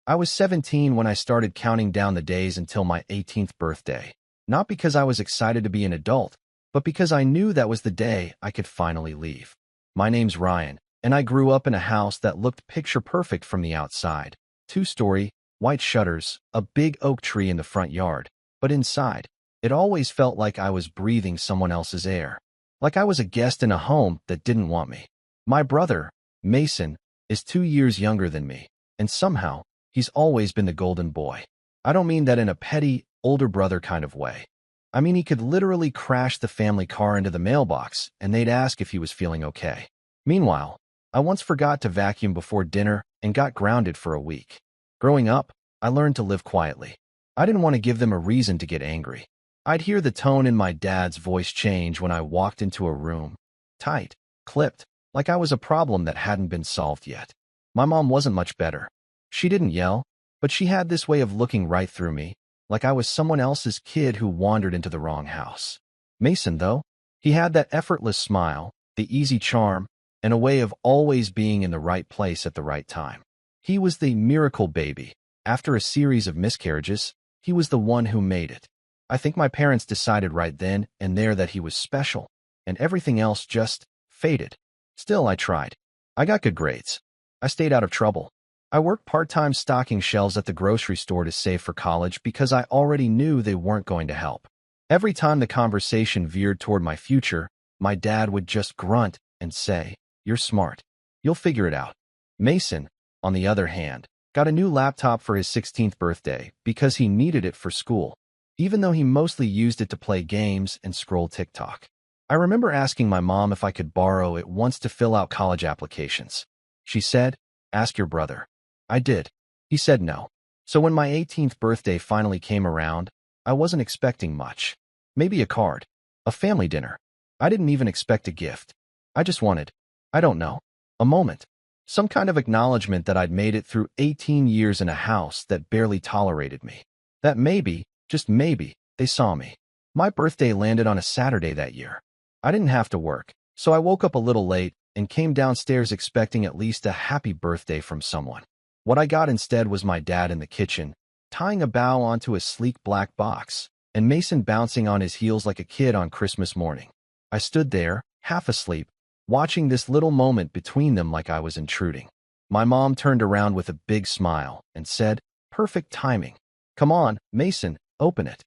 I was 17 when I started counting down the days until my 18th birthday. Not because I was excited to be an adult, but because I knew that was the day I could finally leave. My name's Ryan, and I grew up in a house that looked picture perfect from the outside. Two-story, white shutters, a big oak tree in the front yard. But inside, it always felt like I was breathing someone else's air. Like I was a guest in a home that didn't want me. My brother, Mason, is 2 years younger than me, and somehow, he's always been the golden boy. I don't mean that in a petty, older brother kind of way. I mean he could literally crash the family car into the mailbox, and they'd ask if he was feeling okay. Meanwhile, I once forgot to vacuum before dinner and got grounded for a week. Growing up, I learned to live quietly. I didn't want to give them a reason to get angry. I'd hear the tone in my dad's voice change when I walked into a room. Tight, clipped, like I was a problem that hadn't been solved yet. My mom wasn't much better. She didn't yell, but she had this way of looking right through me, like I was someone else's kid who wandered into the wrong house. Mason, though, he had that effortless smile, the easy charm, and a way of always being in the right place at the right time. He was the miracle baby. After a series of miscarriages, he was the one who made it. I think my parents decided right then and there that he was special, and everything else just faded. Still, I tried. I got good grades. I stayed out of trouble. I worked part-time stocking shelves at the grocery store to save for college because I already knew they weren't going to help. Every time the conversation veered toward my future, my dad would just grunt and say, "You're smart. You'll figure it out." Mason, on the other hand, got a new laptop for his 16th birthday because he needed it for school, even though he mostly used it to play games and scroll TikTok. I remember asking my mom if I could borrow it once to fill out college applications. She said, "Ask your brother." I did. He said no. So when my 18th birthday finally came around, I wasn't expecting much. Maybe a card. A family dinner. I didn't even expect a gift. I just wanted, I don't know, a moment. Some kind of acknowledgement that I'd made it through 18 years in a house that barely tolerated me. That maybe, just maybe, they saw me. My birthday landed on a Saturday that year. I didn't have to work, so I woke up a little late and came downstairs expecting at least a happy birthday from someone. What I got instead was my dad in the kitchen, tying a bow onto a sleek black box, and Mason bouncing on his heels like a kid on Christmas morning. I stood there, half asleep, watching this little moment between them like I was intruding. My mom turned around with a big smile and said, "Perfect timing. Come on, Mason, open it."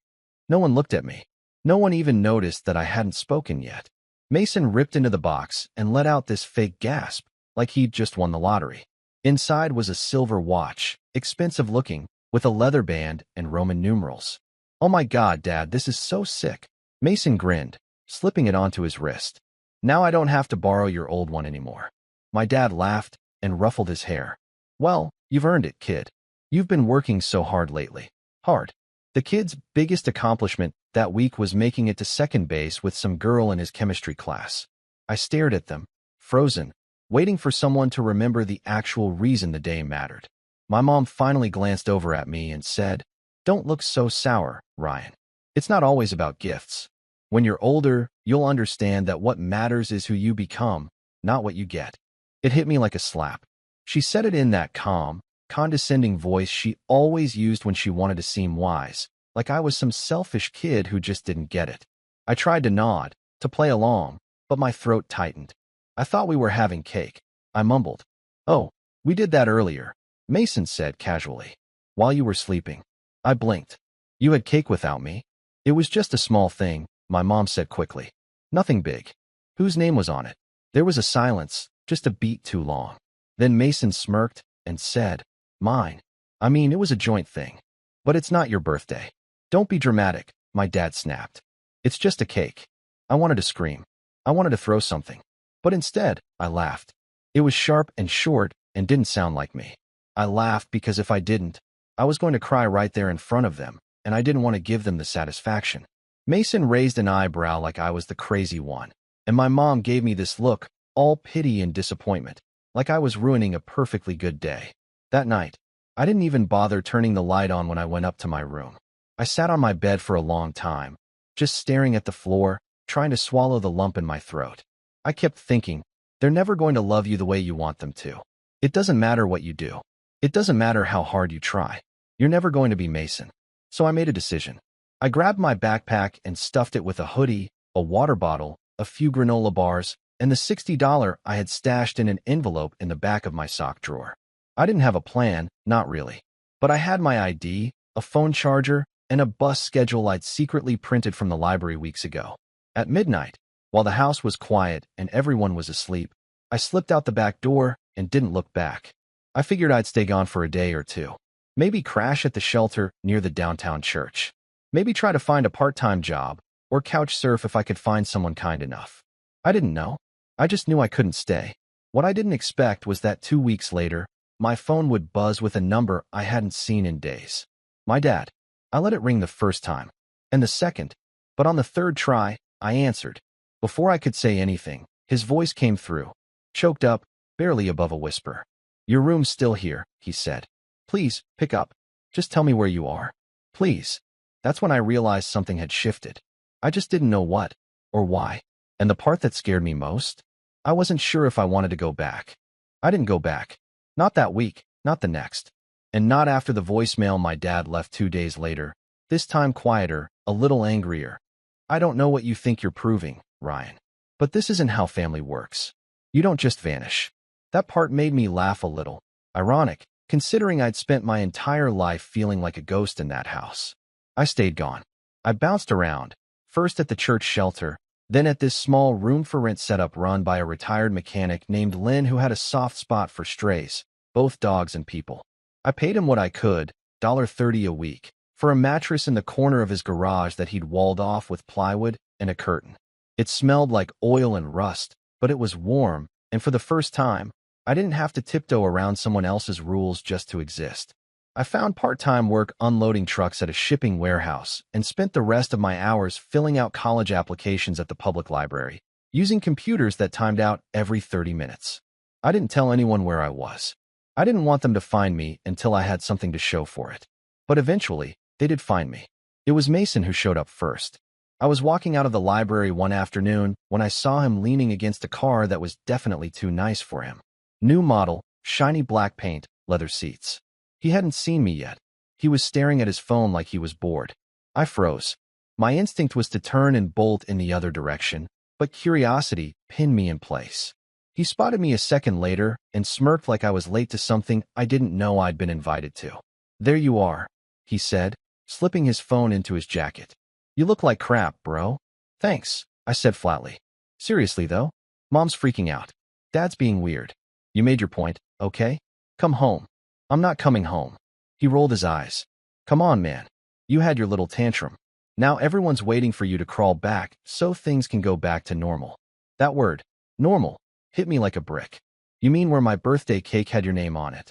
No one looked at me. No one even noticed that I hadn't spoken yet. Mason ripped into the box and let out this fake gasp, like he'd just won the lottery. Inside was a silver watch, expensive looking, with a leather band and Roman numerals. "Oh my God, Dad, this is so sick." Mason grinned, slipping it onto his wrist. "Now I don't have to borrow your old one anymore." My dad laughed and ruffled his hair. "Well, you've earned it, kid. You've been working so hard lately." Hard. The kid's biggest accomplishment that week was making it to second base with some girl in his chemistry class. I stared at them, frozen, waiting for someone to remember the actual reason the day mattered. My mom finally glanced over at me and said, "Don't look so sour, Ryan. It's not always about gifts. When you're older, you'll understand that what matters is who you become, not what you get." It hit me like a slap. She said it in that calm, condescending voice she always used when she wanted to seem wise, like I was some selfish kid who just didn't get it. I tried to nod, to play along, but my throat tightened. "I thought we were having cake," I mumbled. "Oh, we did that earlier," Mason said casually. "While you were sleeping." I blinked. "You had cake without me?" "It was just a small thing," my mom said quickly. "Nothing big." "Whose name was on it?" There was a silence, just a beat too long. Then Mason smirked and said, "Mine. I mean, it was a joint thing. But it's not your birthday." "Don't be dramatic," my dad snapped. "It's just a cake." I wanted to scream. I wanted to throw something. But instead, I laughed. It was sharp and short and didn't sound like me. I laughed because if I didn't, I was going to cry right there in front of them, and I didn't want to give them the satisfaction. Mason raised an eyebrow like I was the crazy one, and my mom gave me this look, all pity and disappointment, like I was ruining a perfectly good day. That night, I didn't even bother turning the light on when I went up to my room. I sat on my bed for a long time, just staring at the floor, trying to swallow the lump in my throat. I kept thinking, they're never going to love you the way you want them to. It doesn't matter what you do. It doesn't matter how hard you try. You're never going to be Mason. So I made a decision. I grabbed my backpack and stuffed it with a hoodie, a water bottle, a few granola bars, and the $60 I had stashed in an envelope in the back of my sock drawer. I didn't have a plan, not really. But I had my ID, a phone charger, and a bus schedule I'd secretly printed from the library weeks ago. At midnight, while the house was quiet and everyone was asleep, I slipped out the back door and didn't look back. I figured I'd stay gone for a day or two. Maybe crash at the shelter near the downtown church. Maybe try to find a part-time job or couch surf if I could find someone kind enough. I didn't know. I just knew I couldn't stay. What I didn't expect was that 2 weeks later, my phone would buzz with a number I hadn't seen in days. My dad. I let it ring the first time, and the second, but on the third try, I answered. Before I could say anything, his voice came through, choked up, barely above a whisper. "Your room's still here," he said. "Please, pick up. Just tell me where you are. Please." That's when I realized something had shifted. I just didn't know what, or why. And the part that scared me most? I wasn't sure if I wanted to go back. I didn't go back. Not that week, not the next. And not after the voicemail my dad left 2 days later, this time quieter, a little angrier. "I don't know what you think you're proving, Ryan. But this isn't how family works. You don't just vanish." That part made me laugh a little. Ironic, considering I'd spent my entire life feeling like a ghost in that house. I stayed gone. I bounced around, first at the church shelter, then at this small room-for-rent setup run by a retired mechanic named Lynn who had a soft spot for strays, both dogs and people. I paid him what I could, $1.30 a week, for a mattress in the corner of his garage that he'd walled off with plywood and a curtain. It smelled like oil and rust, but it was warm, and for the first time, I didn't have to tiptoe around someone else's rules just to exist. I found part-time work unloading trucks at a shipping warehouse and spent the rest of my hours filling out college applications at the public library, using computers that timed out every 30 minutes. I didn't tell anyone where I was. I didn't want them to find me until I had something to show for it. But eventually, they did find me. It was Mason who showed up first. I was walking out of the library one afternoon when I saw him leaning against a car that was definitely too nice for him. New model, shiny black paint, leather seats. He hadn't seen me yet. He was staring at his phone like he was bored. I froze. My instinct was to turn and bolt in the other direction, but curiosity pinned me in place. He spotted me a second later and smirked like I was late to something I didn't know I'd been invited to. "There you are," he said, slipping his phone into his jacket. "You look like crap, bro." "Thanks," I said flatly. "Seriously, though, Mom's freaking out. Dad's being weird. You made your point, okay? Come home." "I'm not coming home." He rolled his eyes. "Come on, man. You had your little tantrum. Now everyone's waiting for you to crawl back so things can go back to normal." That word, normal, hit me like a brick. "You mean where my birthday cake had your name on it?"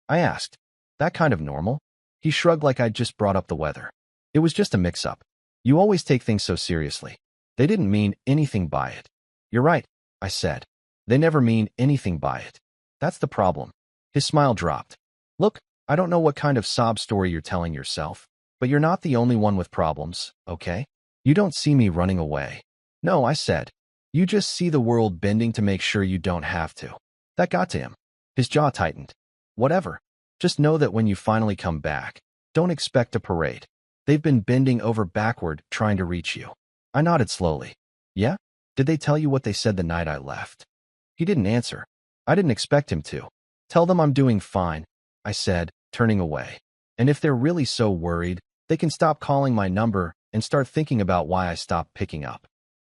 I asked. "That kind of normal?" He shrugged like I'd just brought up the weather. "It was just a mix-up. You always take things so seriously. They didn't mean anything by it." "You're right," I said. "They never mean anything by it. That's the problem." His smile dropped. "Look, I don't know what kind of sob story you're telling yourself, but you're not the only one with problems, okay? You don't see me running away." "No," I said. "You just see the world bending to make sure you don't have to." That got to him. His jaw tightened. "Whatever. Just know that when you finally come back, don't expect a parade. They've been bending over backward trying to reach you." I nodded slowly. "Yeah? Did they tell you what they said the night I left?" He didn't answer. I didn't expect him to. "Tell them I'm doing fine," I said, turning away. "And if they're really so worried, they can stop calling my number and start thinking about why I stopped picking up."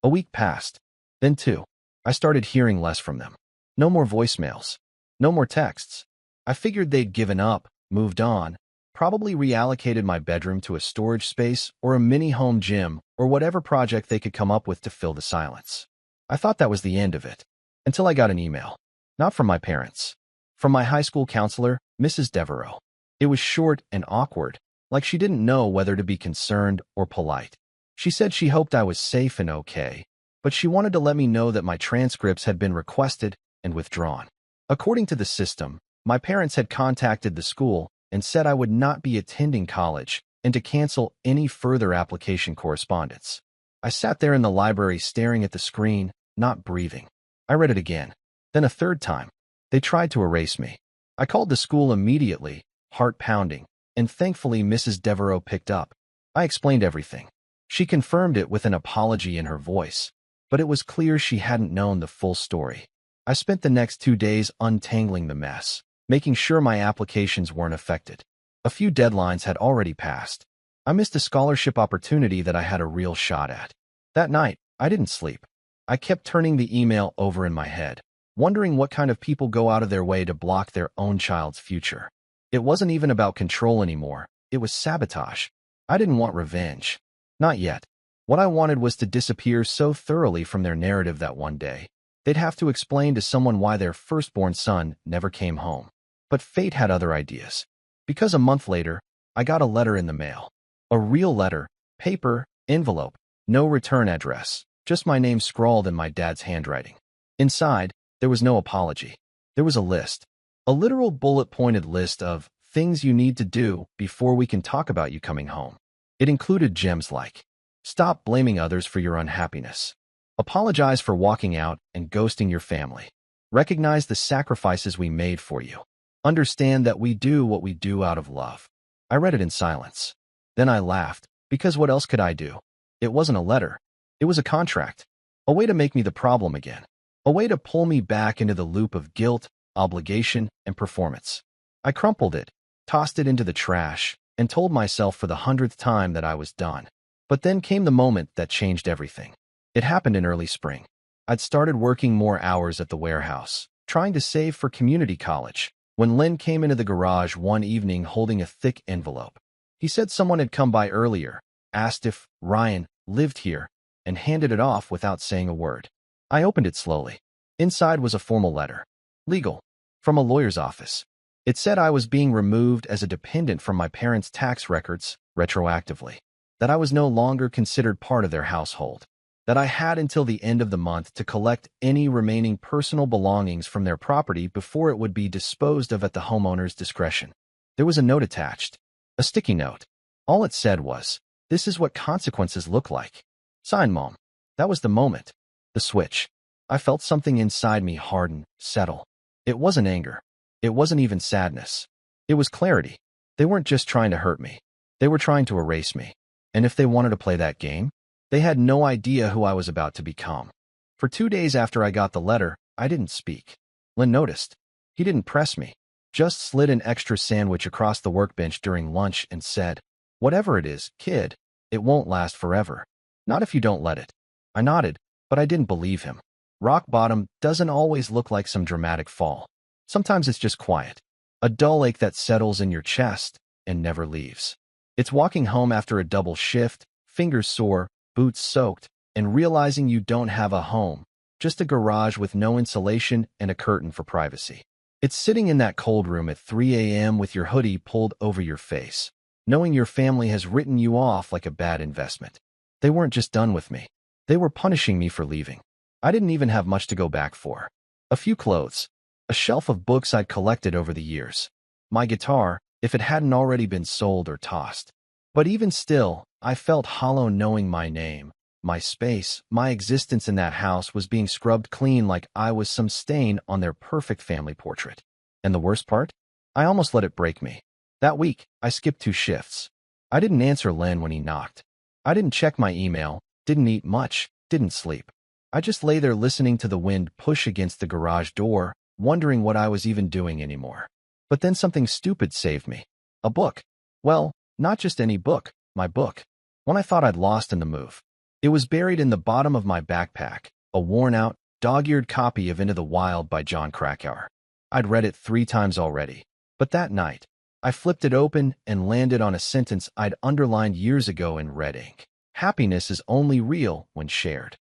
A week passed. Then 2. I started hearing less from them. No more voicemails. No more texts. I figured they'd given up, moved on, probably reallocated my bedroom to a storage space or a mini home gym or whatever project they could come up with to fill the silence. I thought that was the end of it. Until I got an email. Not from my parents. From my high school counselor, Mrs. Devereaux. It was short and awkward, like she didn't know whether to be concerned or polite. She said she hoped I was safe and okay, but she wanted to let me know that my transcripts had been requested and withdrawn. According to the system, my parents had contacted the school and said I would not be attending college and to cancel any further application correspondence. I sat there in the library staring at the screen, not breathing. I read it again. Then a third time. They tried to erase me. I called the school immediately, heart pounding, and thankfully Mrs. Devereaux picked up. I explained everything. She confirmed it with an apology in her voice, but it was clear she hadn't known the full story. I spent the next 2 days untangling the mess, making sure my applications weren't affected. A few deadlines had already passed. I missed a scholarship opportunity that I had a real shot at. That night, I didn't sleep. I kept turning the email over in my head, wondering what kind of people go out of their way to block their own child's future. It wasn't even about control anymore. It was sabotage. I didn't want revenge. Not yet. What I wanted was to disappear so thoroughly from their narrative that one day, they'd have to explain to someone why their firstborn son never came home. But fate had other ideas. Because a month later, I got a letter in the mail. A real letter, paper, envelope, no return address, just my name scrawled in my dad's handwriting. Inside, there was no apology. There was a list. A literal bullet-pointed list of things you need to do before we can talk about you coming home. It included gems like, stop blaming others for your unhappiness. Apologize for walking out and ghosting your family. Recognize the sacrifices we made for you. Understand that we do what we do out of love. I read it in silence. Then I laughed, because what else could I do? It wasn't a letter. It was a contract. A way to make me the problem again. A way to pull me back into the loop of guilt, obligation, and performance. I crumpled it, tossed it into the trash, and told myself for the 100th time that I was done. But then came the moment that changed everything. It happened in early spring. I'd started working more hours at the warehouse, trying to save for community college, when Len came into the garage one evening holding a thick envelope. He said someone had come by earlier, asked if Ryan lived here, and handed it off without saying a word. I opened it slowly. Inside was a formal letter. Legal. From a lawyer's office. It said I was being removed as a dependent from my parents' tax records, retroactively. That I was no longer considered part of their household. That I had until the end of the month to collect any remaining personal belongings from their property before it would be disposed of at the homeowner's discretion. There was a note attached. A sticky note. All it said was, "This is what consequences look like. Sign, Mom." That was the moment. The switch. I felt something inside me harden, settle. It wasn't anger. It wasn't even sadness. It was clarity. They weren't just trying to hurt me. They were trying to erase me. And if they wanted to play that game, they had no idea who I was about to become. For 2 days after I got the letter, I didn't speak. Len noticed. He didn't press me. Just slid an extra sandwich across the workbench during lunch and said, "Whatever it is, kid, it won't last forever. Not if you don't let it." I nodded, but I didn't believe him. Rock bottom doesn't always look like some dramatic fall. Sometimes it's just quiet. A dull ache that settles in your chest and never leaves. It's walking home after a double shift, fingers sore, boots soaked, and realizing you don't have a home, just a garage with no insulation and a curtain for privacy. It's sitting in that cold room at 3 a.m. with your hoodie pulled over your face, knowing your family has written you off like a bad investment. They weren't just done with me. They were punishing me for leaving. I didn't even have much to go back for. A few clothes, a shelf of books I'd collected over the years, my guitar, if it hadn't already been sold or tossed. But even still, I felt hollow knowing my name, my space, my existence in that house was being scrubbed clean like I was some stain on their perfect family portrait. And the worst part? I almost let it break me. That week, I skipped 2 shifts. I didn't answer Len when he knocked. I didn't check my email, didn't eat much, didn't sleep. I just lay there listening to the wind push against the garage door, wondering what I was even doing anymore. But then something stupid saved me. A book. Well, not just any book, my book. One I thought I'd lost in the move. It was buried in the bottom of my backpack, a worn-out, dog-eared copy of Into the Wild by John Krakauer. I'd read it 3 times already. But that night, I flipped it open and landed on a sentence I'd underlined years ago in red ink. Happiness is only real when shared.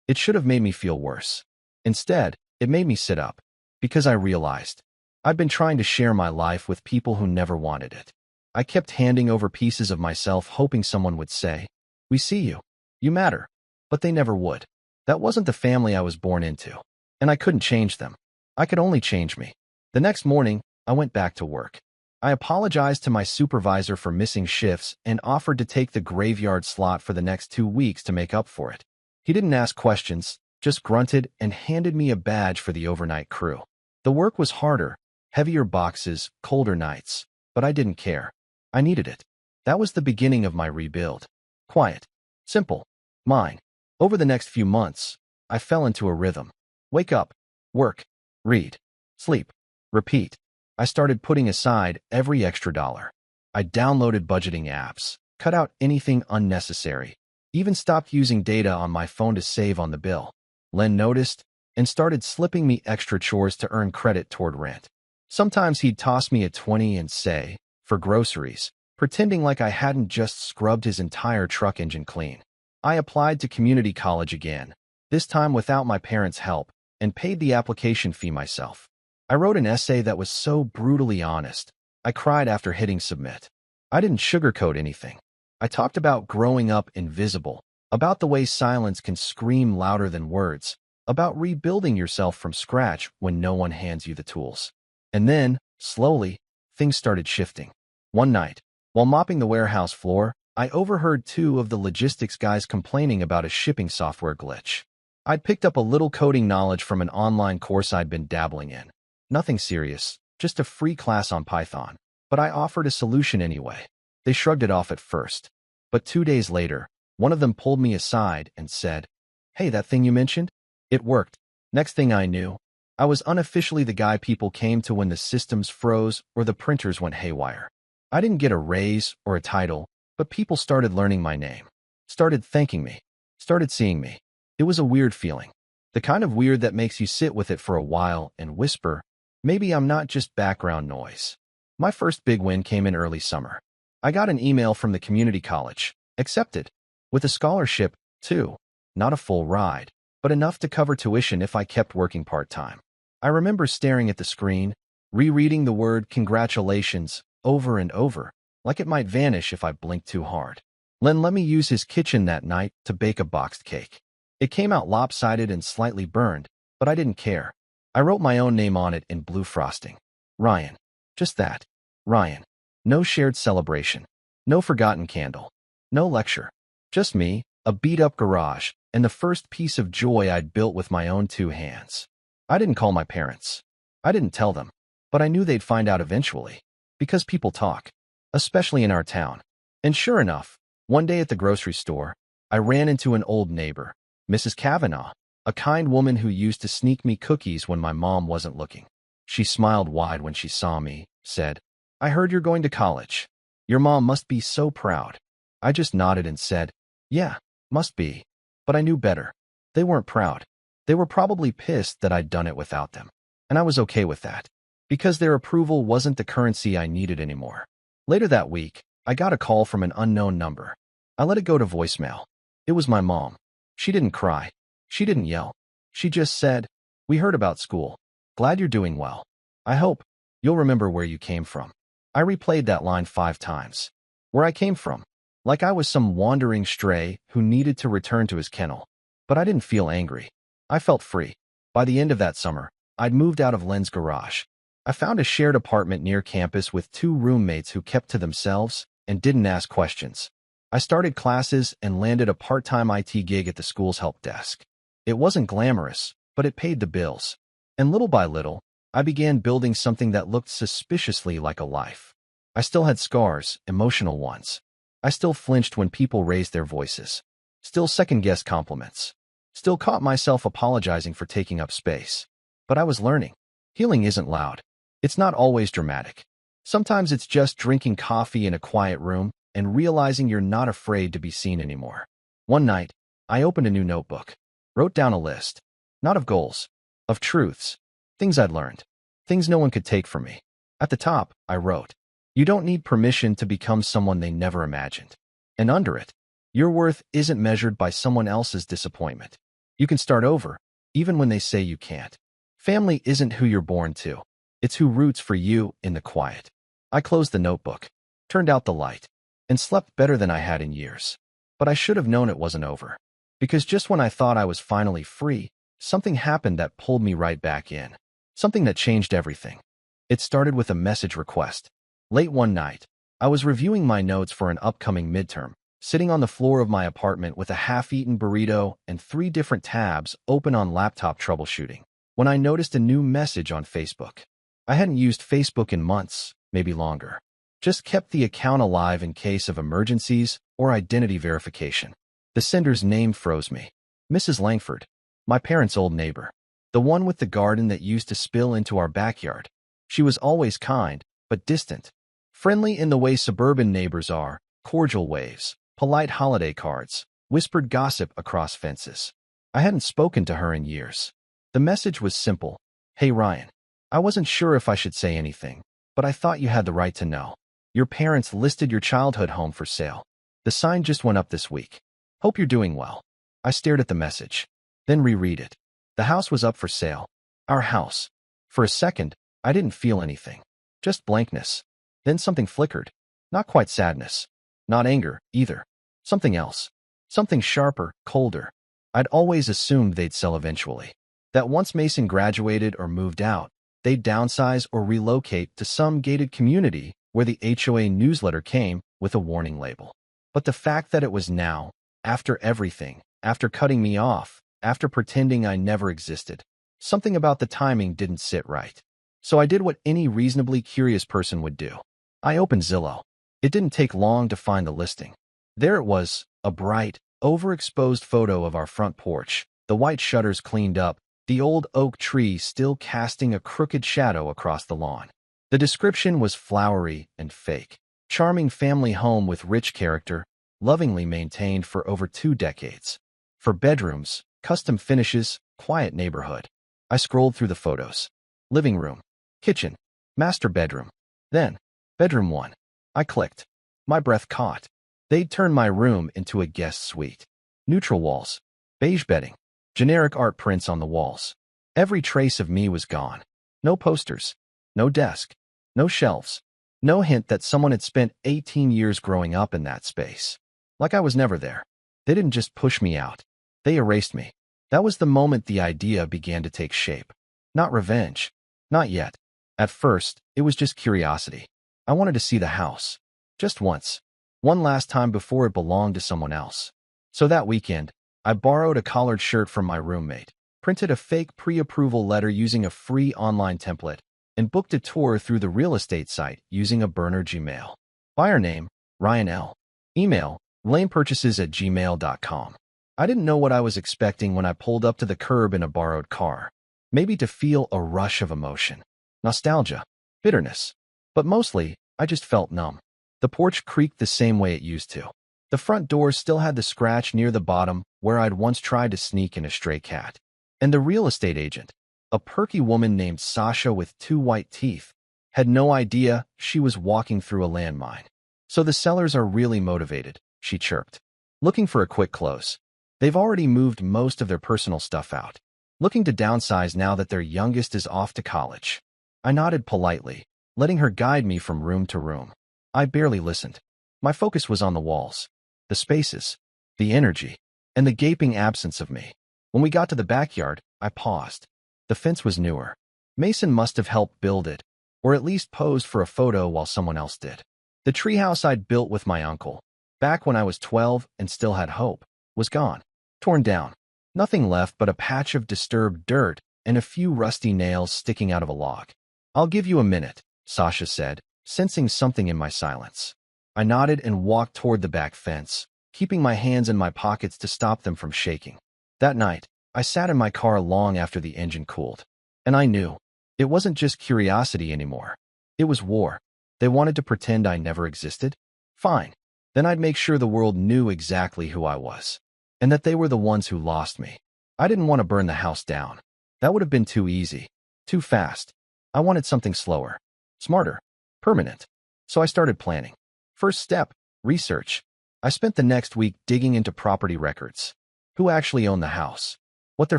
It should have made me feel worse. Instead, it made me sit up. Because I realized I'd been trying to share my life with people who never wanted it. I kept handing over pieces of myself hoping someone would say, "We see you. You matter." But they never would. That wasn't the family I was born into. And I couldn't change them. I could only change me. The next morning, I went back to work. I apologized to my supervisor for missing shifts and offered to take the graveyard slot for the next 2 weeks to make up for it. He didn't ask questions, just grunted and handed me a badge for the overnight crew. The work was harder, Heavier boxes, colder nights. But I didn't care. I needed it. That was the beginning of my rebuild. Quiet. Simple. Mine. Over the next few months, I fell into a rhythm. Wake up. Work. Read. Sleep. Repeat. I started putting aside every extra dollar. I downloaded budgeting apps, cut out anything unnecessary, even stopped using data on my phone to save on the bill. Len noticed and started slipping me extra chores to earn credit toward rent. Sometimes he'd toss me a 20 and say, for groceries, pretending like I hadn't just scrubbed his entire truck engine clean. I applied to community college again, this time without my parents' help, and paid the application fee myself. I wrote an essay that was so brutally honest. I cried after hitting submit. I didn't sugarcoat anything. I talked about growing up invisible, about the way silence can scream louder than words, about rebuilding yourself from scratch when no one hands you the tools. And then, slowly, things started shifting. One night, while mopping the warehouse floor, I overheard two of the logistics guys complaining about a shipping software glitch. I'd picked up a little coding knowledge from an online course I'd been dabbling in. Nothing serious, just a free class on Python. But I offered a solution anyway. They shrugged it off at first. But 2 days later, one of them pulled me aside and said, "Hey, that thing you mentioned? It worked." Next thing I knew, I was unofficially the guy people came to when the systems froze or the printers went haywire. I didn't get a raise or a title, but people started learning my name, started thanking me, started seeing me. It was a weird feeling. The kind of weird that makes you sit with it for a while and whisper, maybe I'm not just background noise. My first big win came in early summer. I got an email from the community college, accepted, with a scholarship, too. Not a full ride, but enough to cover tuition if I kept working part-time. I remember staring at the screen, rereading the word congratulations over and over, like it might vanish if I blinked too hard. Len let me use his kitchen that night to bake a boxed cake. It came out lopsided and slightly burned, but I didn't care. I wrote my own name on it in blue frosting. Ryan. Just that. Ryan. No shared celebration. No forgotten candle. No lecture. Just me, a beat-up garage, and the first piece of joy I'd built with my own 2 hands. I didn't call my parents. I didn't tell them. But I knew they'd find out eventually. Because people talk. Especially in our town. And sure enough, one day at the grocery store, I ran into an old neighbor, Mrs. Kavanaugh, a kind woman who used to sneak me cookies when my mom wasn't looking. She smiled wide when she saw me, said, "I heard you're going to college. Your mom must be so proud." I just nodded and said, "Yeah, must be." But I knew better. They weren't proud. They were probably pissed that I'd done it without them. And I was okay with that. Because their approval wasn't the currency I needed anymore. Later that week, I got a call from an unknown number. I let it go to voicemail. It was my mom. She didn't cry. She didn't yell. She just said, "We heard about school. Glad you're doing well. I hope you'll remember where you came from." I replayed that line 5 times. Where I came from. Like I was some wandering stray who needed to return to his kennel. But I didn't feel angry. I felt free. By the end of that summer, I'd moved out of Len's garage. I found a shared apartment near campus with 2 roommates who kept to themselves and didn't ask questions. I started classes and landed a part-time IT gig at the school's help desk. It wasn't glamorous, but it paid the bills. And little by little, I began building something that looked suspiciously like a life. I still had scars, emotional ones. I still flinched when people raised their voices. Still second-guessed compliments. Still caught myself apologizing for taking up space. But I was learning. Healing isn't loud. It's not always dramatic. Sometimes it's just drinking coffee in a quiet room and realizing you're not afraid to be seen anymore. One night, I opened a new notebook, wrote down a list, not of goals, of truths, things I'd learned, things no one could take from me. At the top, I wrote, "You don't need permission to become someone they never imagined." And under it, your worth isn't measured by someone else's disappointment. You can start over, even when they say you can't. Family isn't who you're born to. It's who roots for you in the quiet. I closed the notebook, turned out the light, and slept better than I had in years. But I should have known it wasn't over. Because just when I thought I was finally free, something happened that pulled me right back in. Something that changed everything. It started with a message request. Late one night, I was reviewing my notes for an upcoming midterm, sitting on the floor of my apartment with a half-eaten burrito and 3 different tabs open on laptop troubleshooting, when I noticed a new message on Facebook. I hadn't used Facebook in months, maybe longer. Just kept the account alive in case of emergencies or identity verification. The sender's name froze me. Mrs. Langford, my parents' old neighbor. The one with the garden that used to spill into our backyard. She was always kind, but distant. Friendly in the way suburban neighbors are, cordial waves, polite holiday cards, whispered gossip across fences. I hadn't spoken to her in years. The message was simple. Hey Ryan, I wasn't sure if I should say anything, but I thought you had the right to know. Your parents listed your childhood home for sale. The sign just went up this week. Hope you're doing well. I stared at the message, then reread it. The house was up for sale. Our house. For a second, I didn't feel anything. Just blankness. Then something flickered. Not quite sadness. Not anger, either. Something else. Something sharper, colder. I'd always assumed they'd sell eventually. That once Mason graduated or moved out, they'd downsize or relocate to some gated community where the HOA newsletter came with a warning label. But the fact that it was now, after everything, after cutting me off, after pretending I never existed, something about the timing didn't sit right. So I did what any reasonably curious person would do. I opened Zillow. It didn't take long to find the listing. There it was, a bright, overexposed photo of our front porch, the white shutters cleaned up, the old oak tree still casting a crooked shadow across the lawn. The description was flowery and fake. Charming family home with rich character, lovingly maintained for over 2 decades. For bedrooms, custom finishes, quiet neighborhood. I scrolled through the photos. Living room, kitchen, master bedroom. Then, bedroom 1. I clicked. My breath caught. They'd turned my room into a guest suite. Neutral walls, beige bedding, generic art prints on the walls. Every trace of me was gone. No posters, no desk, no shelves, no hint that someone had spent 18 years growing up in that space. Like I was never there. They didn't just push me out. They erased me. That was the moment the idea began to take shape. Not revenge. Not yet. At first, it was just curiosity. I wanted to see the house. Just once. One last time before it belonged to someone else. So that weekend, I borrowed a collared shirt from my roommate, printed a fake pre-approval letter using a free online template, and booked a tour through the real estate site using a burner Gmail. Buyer name, Ryan L. Email, lamepurchases@gmail.com. I didn't know what I was expecting when I pulled up to the curb in a borrowed car. Maybe to feel a rush of emotion. Nostalgia. Bitterness. But mostly, I just felt numb. The porch creaked the same way it used to. The front door still had the scratch near the bottom where I'd once tried to sneak in a stray cat. And the real estate agent, a perky woman named Sasha with 2 white teeth, had no idea she was walking through a landmine. So the sellers are really motivated, she chirped. Looking for a quick close. They've already moved most of their personal stuff out. Looking to downsize now that their youngest is off to college. I nodded politely, letting her guide me from room to room. I barely listened. My focus was on the walls, the spaces, the energy, and the gaping absence of me. When we got to the backyard, I paused. The fence was newer. Mason must have helped build it, or at least posed for a photo while someone else did. The treehouse I'd built with my uncle, back when I was 12 and still had hope, was gone. Torn down. Nothing left but a patch of disturbed dirt and a few rusty nails sticking out of a log. I'll give you a minute, Sasha said, sensing something in my silence. I nodded and walked toward the back fence, keeping my hands in my pockets to stop them from shaking. That night, I sat in my car long after the engine cooled. And I knew. It wasn't just curiosity anymore. It was war. They wanted to pretend I never existed? Fine. Then I'd make sure the world knew exactly who I was. And that they were the ones who lost me. I didn't want to burn the house down. That would have been too easy. Too fast. I wanted something slower. Smarter. Permanent. So I started planning. First step, research. I spent the next week digging into property records. Who actually owned the house? What their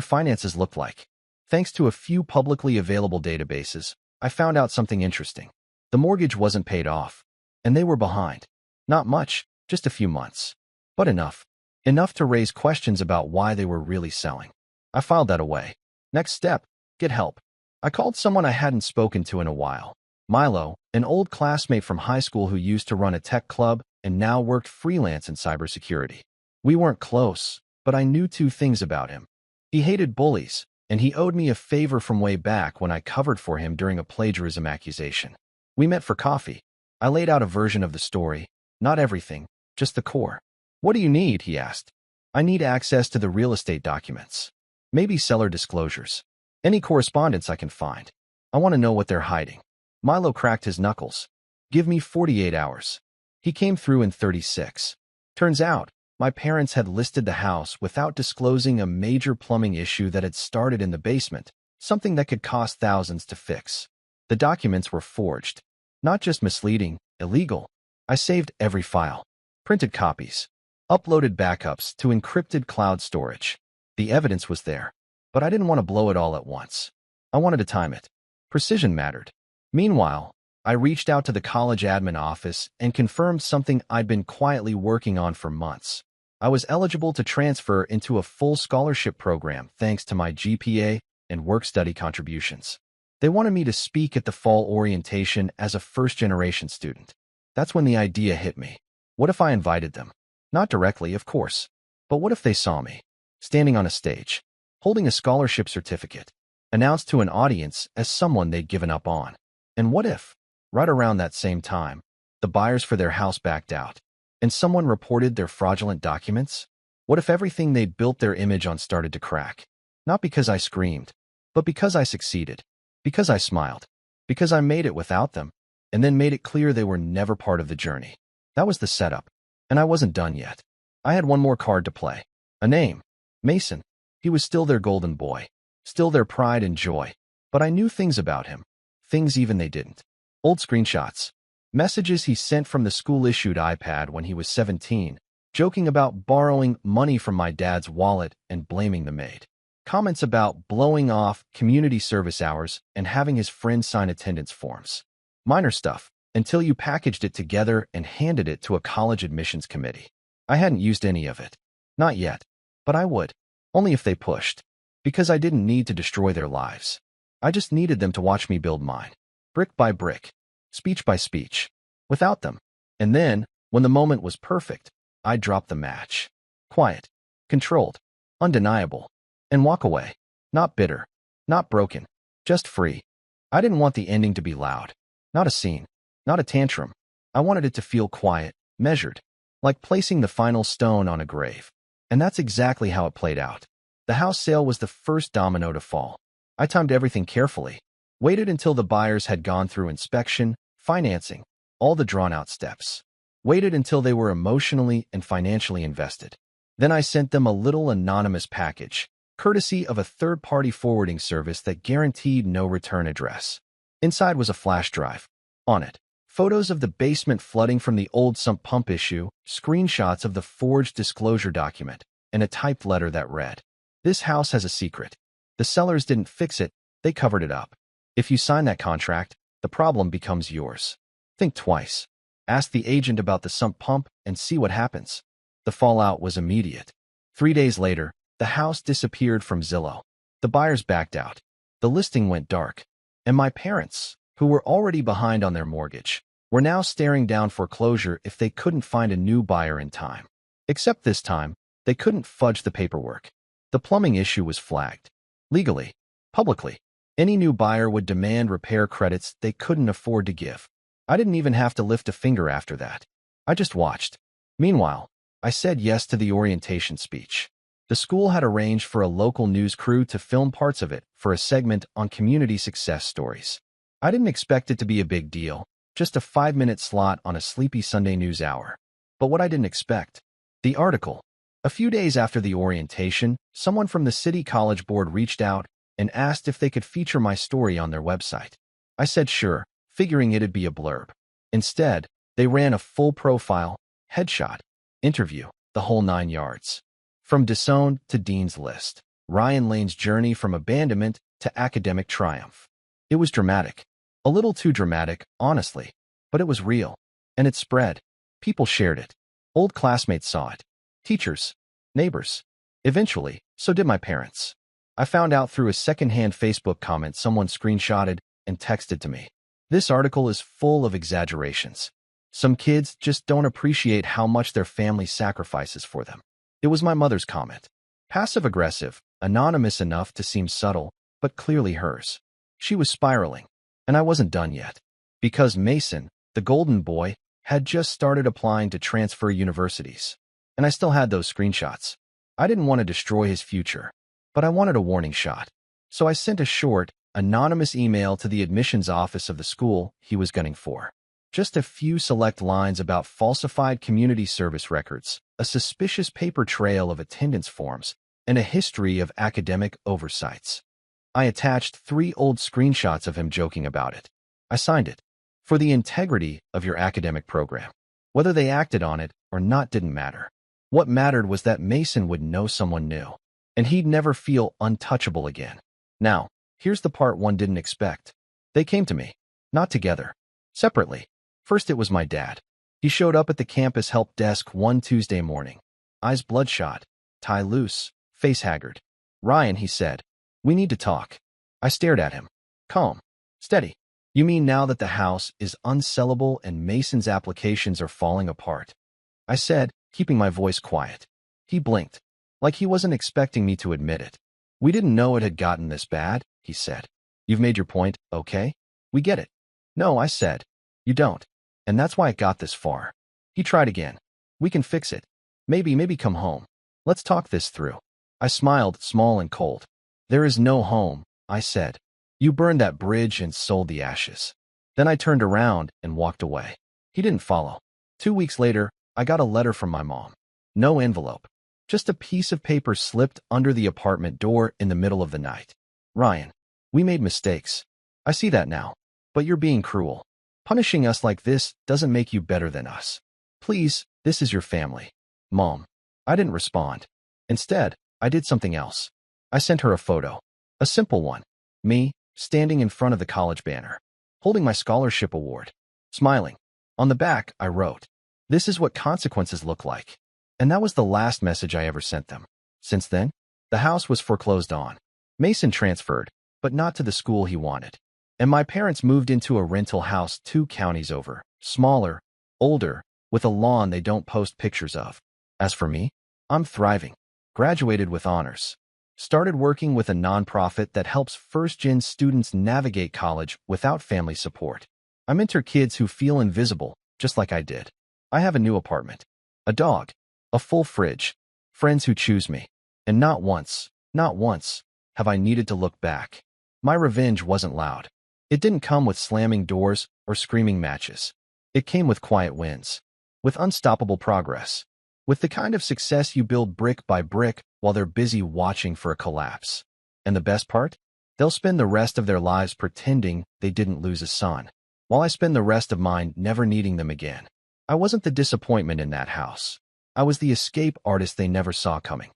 finances looked like. Thanks to a few publicly available databases, I found out something interesting. The mortgage wasn't paid off. And they were behind. Not much, just a few months. But enough. Enough to raise questions about why they were really selling. I filed that away. Next step, get help. I called someone I hadn't spoken to in a while. Milo, an old classmate from high school who used to run a tech club and now worked freelance in cybersecurity. We weren't close, but I knew 2 things about him. He hated bullies, and he owed me a favor from way back when I covered for him during a plagiarism accusation. We met for coffee. I laid out a version of the story, not everything, just the core. "What do you need?" he asked. "I need access to the real estate documents. Maybe seller disclosures. Any correspondence I can find. I want to know what they're hiding." Milo cracked his knuckles. "Give me 48 hours. He came through in 36. Turns out, my parents had listed the house without disclosing a major plumbing issue that had started in the basement, something that could cost thousands to fix. The documents were forged. Not just misleading, illegal. I saved every file. Printed copies. Uploaded backups to encrypted cloud storage. The evidence was there, but I didn't want to blow it all at once. I wanted to time it. Precision mattered. Meanwhile, I reached out to the college admin office and confirmed something I'd been quietly working on for months. I was eligible to transfer into a full scholarship program thanks to my GPA and work-study contributions. They wanted me to speak at the fall orientation as a first-generation student. That's when the idea hit me. What if I invited them? Not directly, of course, but what if they saw me, standing on a stage, holding a scholarship certificate, announced to an audience as someone they'd given up on? And what if, right around that same time, the buyers for their house backed out, and someone reported their fraudulent documents? What if everything they'd built their image on started to crack? Not because I screamed, but because I succeeded, because I smiled, because I made it without them, and then made it clear they were never part of the journey. That was the setup, and I wasn't done yet. I had one more card to play. A name. Mason. He was still their golden boy, still their pride and joy, but I knew things about him, things even they didn't. Old screenshots. Messages he sent from the school-issued iPad when he was 17, joking about borrowing money from my dad's wallet and blaming the maid. Comments about blowing off community service hours and having his friends sign attendance forms. Minor stuff, until you packaged it together and handed it to a college admissions committee. I hadn't used any of it. Not yet. But I would. Only if they pushed. Because I didn't need to destroy their lives. I just needed them to watch me build mine. Brick by brick. Speech by speech. Without them. And then, when the moment was perfect, I'd drop the match. Quiet. Controlled. Undeniable. And walk away. Not bitter. Not broken. Just free. I didn't want the ending to be loud. Not a scene. Not a tantrum. I wanted it to feel quiet, measured. Like placing the final stone on a grave. And that's exactly how it played out. The house sale was the first domino to fall. I timed everything carefully. Waited until the buyers had gone through inspection, financing, all the drawn-out steps. Waited until they were emotionally and financially invested. Then I sent them a little anonymous package, courtesy of a third-party forwarding service that guaranteed no return address. Inside was a flash drive. On it, photos of the basement flooding from the old sump pump issue, screenshots of the forged disclosure document, and a typed letter that read, "This house has a secret. The sellers didn't fix it, they covered it up. If you sign that contract, the problem becomes yours. Think twice. Ask the agent about the sump pump and see what happens." The fallout was immediate. 3 days later, the house disappeared from Zillow. The buyers backed out. The listing went dark. And my parents, who were already behind on their mortgage, were now staring down foreclosure if they couldn't find a new buyer in time. Except this time, they couldn't fudge the paperwork. The plumbing issue was flagged. Legally, publicly, any new buyer would demand repair credits they couldn't afford to give. I didn't even have to lift a finger after that. I just watched. Meanwhile, I said yes to the orientation speech. The school had arranged for a local news crew to film parts of it for a segment on community success stories. I didn't expect it to be a big deal, just a 5-minute slot on a sleepy Sunday news hour. But what I didn't expect, the article. A few days after the orientation, someone from the city college board reached out and asked if they could feature my story on their website. I said sure, figuring it'd be a blurb. Instead, they ran a full profile, headshot, interview, the whole 9 yards. From disowned to Dean's List, Ryan Lane's journey from abandonment to academic triumph. It was dramatic. A little too dramatic, honestly. But it was real. And it spread. People shared it. Old classmates saw it. Teachers. Neighbors. Eventually, so did my parents. I found out through a secondhand Facebook comment someone screenshotted and texted to me. This article is full of exaggerations. Some kids just don't appreciate how much their family sacrifices for them. It was my mother's comment. Passive-aggressive, anonymous enough to seem subtle, but clearly hers. She was spiraling, and I wasn't done yet. Because Mason, the golden boy, had just started applying to transfer universities. And I still had those screenshots. I didn't want to destroy his future, but I wanted a warning shot. So I sent a short, anonymous email to the admissions office of the school he was gunning for. Just a few select lines about falsified community service records, a suspicious paper trail of attendance forms, and a history of academic oversights. I attached 3 old screenshots of him joking about it. I signed it. For the integrity of your academic program. Whether they acted on it or not didn't matter. What mattered was that Mason would know someone new, and he'd never feel untouchable again. Now, here's the part one didn't expect. They came to me. Not together. Separately. First it was my dad. He showed up at the campus help desk one Tuesday morning. Eyes bloodshot, tie loose, face haggard. "Ryan," he said, "we need to talk." I stared at him. Calm. Steady. "You mean now that the house is unsellable and Mason's applications are falling apart?" I said, keeping my voice quiet. He blinked, like he wasn't expecting me to admit it. "We didn't know it had gotten this bad," he said. "You've made your point, okay? We get it." "No," I said. "You don't. And that's why it got this far." He tried again. "We can fix it. Maybe come home. Let's talk this through." I smiled, small and cold. "There is no home," I said. "You burned that bridge and sold the ashes." Then I turned around and walked away. He didn't follow. 2 weeks later, I got a letter from my mom. No envelope. Just a piece of paper slipped under the apartment door in the middle of the night. "Ryan, we made mistakes. I see that now. But you're being cruel. Punishing us like this doesn't make you better than us. Please, this is your family." "Mom." I didn't respond. Instead, I did something else. I sent her a photo. A simple one. Me, standing in front of the college banner, holding my scholarship award, smiling. On the back, I wrote, "This is what consequences look like." And that was the last message I ever sent them. Since then, the house was foreclosed on. Mason transferred, but not to the school he wanted. And my parents moved into a rental house 2 counties over, smaller, older, with a lawn they don't post pictures of. As for me, I'm thriving. Graduated with honors. Started working with a nonprofit that helps first-gen students navigate college without family support. I mentor kids who feel invisible, just like I did. I have a new apartment, a dog, a full fridge, friends who choose me. And not once, have I needed to look back. My revenge wasn't loud. It didn't come with slamming doors or screaming matches. It came with quiet wins, with unstoppable progress, with the kind of success you build brick by brick while they're busy watching for a collapse. And the best part? They'll spend the rest of their lives pretending they didn't lose a son, while I spend the rest of mine never needing them again. I wasn't the disappointment in that house. I was the escape artist they never saw coming.